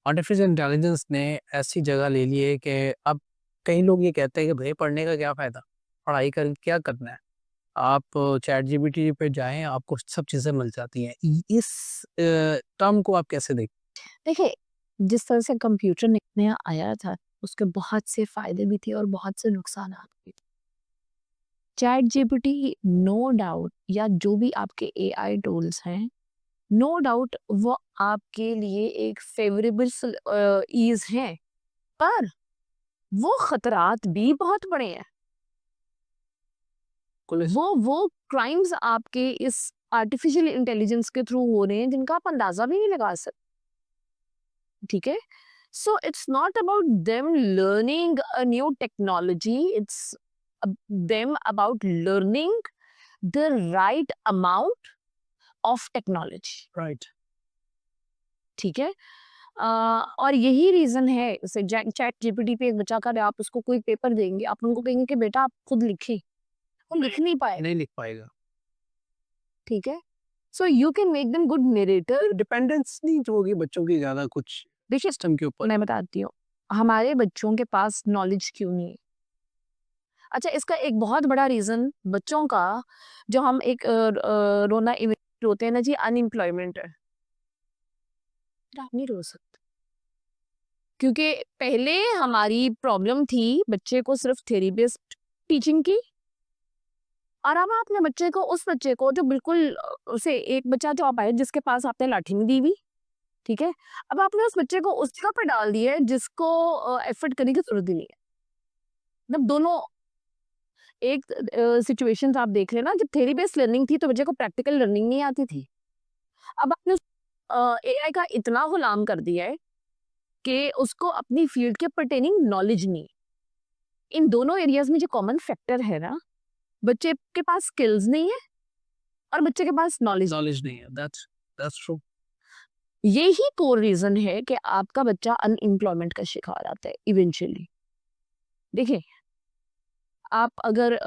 Artificial intelligence ने ऐसी जगह ले ली है कि अब कई लोग ये कहते हैं कि भाई पढ़ने का क्या फ़ायदा, पढ़ाई कर क्या करना है। आप चैट जीपीटी पे जाएं, आपको सब चीज़ें मिल जाती हैं। इस टर्म को आप कैसे देखते देखिए, जिस तरह से कंप्यूटर नया आया था, उसके बहुत से फ़ायदे भी थे और बहुत से नुकसानात भी थे। चैट जीपीटी नो डाउट या जो भी आपके एआई टूल्स हैं, नो डाउट वो आपके लिए एक फ़ेवरेबल ईज़ हैं, पर वो खतरात भी बहुत बड़े हैं। हैं? वो क्राइम्स आपके इस आर्टिफ़िशियल इंटेलिजेंस के थ्रू हो रहे हैं, जिनका आप अंदाज़ा भी नहीं लगा सकते, ठीक है? So it's not about them learning a new technology, it's them about learning the right amount of technology, right. ठीक है? और यही रीजन है, जैसे चैट जीपीटी पे एक बच्चा का आप उसको कोई पेपर देंगे, आप उनको कहेंगे कि बेटा आप खुद लिखिए, वो लिख नहीं पाएगा, नहीं लिख पाएगा। ठीक है? So you can make them good narrator. Dependence नहीं जो होगी बच्चों की ज़्यादा कुछ देखिए, सिस्टम के ऊपर। मैं बताती हूँ, हमारे बच्चों के पास नॉलेज क्यों नहीं है? अच्छा, इसका एक बहुत बड़ा रीज़न बच्चों का, जो हम एक रोना इवेंट रोते हैं ना जी, अनएम्प्लॉयमेंट है। आप नहीं रो सकते, क्योंकि पहले हमारी प्रॉब्लम थी बच्चे को सिर्फ थ्योरी बेस्ड टीचिंग की, और अब आपने बच्चे को, उस बच्चे को जो बिल्कुल उसे एक बच्चा जो आप आए जिसके पास आपने लाठी नहीं दी हुई, ठीक है? अब आपने उस बच्चे को उस जगह पर डाल दिया है जिसको एफर्ट करने की ज़रूरत ही नहीं है। मतलब दोनों एक सिचुएशंस आप देख रहे हैं ना, जब थ्योरी बेस्ड लर्निंग थी तो बच्चे को प्रैक्टिकल लर्निंग नहीं आती थी। अब आपने एआई का इतना गुलाम कर दिया है कि उसको अपनी फील्ड के पर्टेनिंग नॉलेज नहीं है। इन दोनों एरियाज में जो कॉमन फैक्टर है ना, बच्चे के पास स्किल्स नहीं है और बच्चे के पास नॉलेज। नॉलेज नहीं है। That's true. यही कोर रीजन है कि आपका बच्चा अनएम्प्लॉयमेंट का शिकार आता है इवेंचुअली। देखिए, आप अगर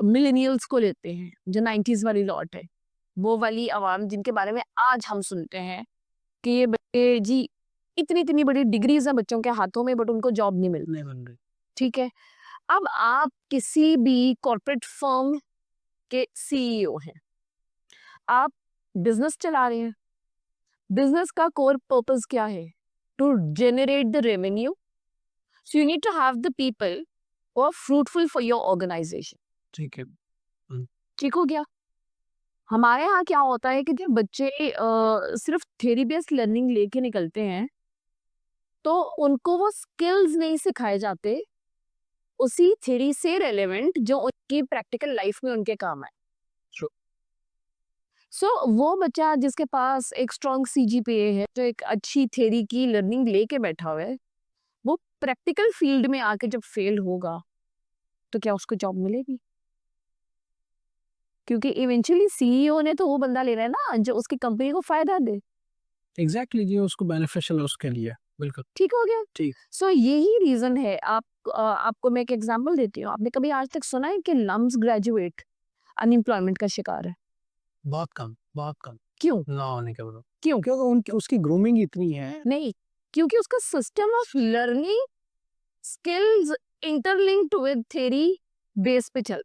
मिलेनियल्स को लेते हैं, जो 90s वाली लॉट है, वो वाली आवाम जिनके बारे में आज हम सुनते हैं कि ये बच्चे जी, इतनी इतनी बड़ी डिग्रीज हैं बच्चों के हाथों में, बट उनको जॉब नहीं मिलती, नहीं बन रही। ठीक है? अब आप किसी भी कॉर्पोरेट फर्म के सीईओ हैं, आप बिजनेस चला रहे हैं, बिजनेस का कोर पर्पस क्या है? To generate the revenue, so you need to have the people who are fruitful for your organisation, ठीक है। ठीक हो गया? हमारे यहाँ क्या होता है कि जब बच्चे सिर्फ थ्योरी बेस्ड लर्निंग लेके निकलते हैं, तो उनको वो स्किल्स नहीं सिखाए जाते उसी थ्योरी से रेलेवेंट जो उनकी प्रैक्टिकल लाइफ में उनके काम आए। ट्रू। सो वो बच्चा जिसके पास एक स्ट्रॉन्ग सीजीपीए है, जो एक अच्छी थ्योरी की लर्निंग लेके बैठा हुआ है, वो प्रैक्टिकल फील्ड में आके जब फेल होगा, तो क्या उसको जॉब मिलेगी? क्योंकि इवेंचुअली सीईओ ने तो वो बंदा लेना है ना जो उसकी कंपनी को फायदा दे। एग्जैक्टली जी, उसको बेनिफिशियल है उसके लिए। बिल्कुल। ठीक हो गया? ठीक। सो यही रीजन है। आपको मैं एक एग्जांपल देती हूँ। आपने कभी आज तक सुना है कि लम्स ग्रेजुएट अनएम्प्लॉयमेंट का शिकार है? बहुत कम, बहुत कम। क्यों? ना होने के बराबर। क्यों? क्योंकि उनकी उसकी ग्रूमिंग इतनी है। नहीं, क्योंकि उसका system of learning skills interlinked with theory base पे चल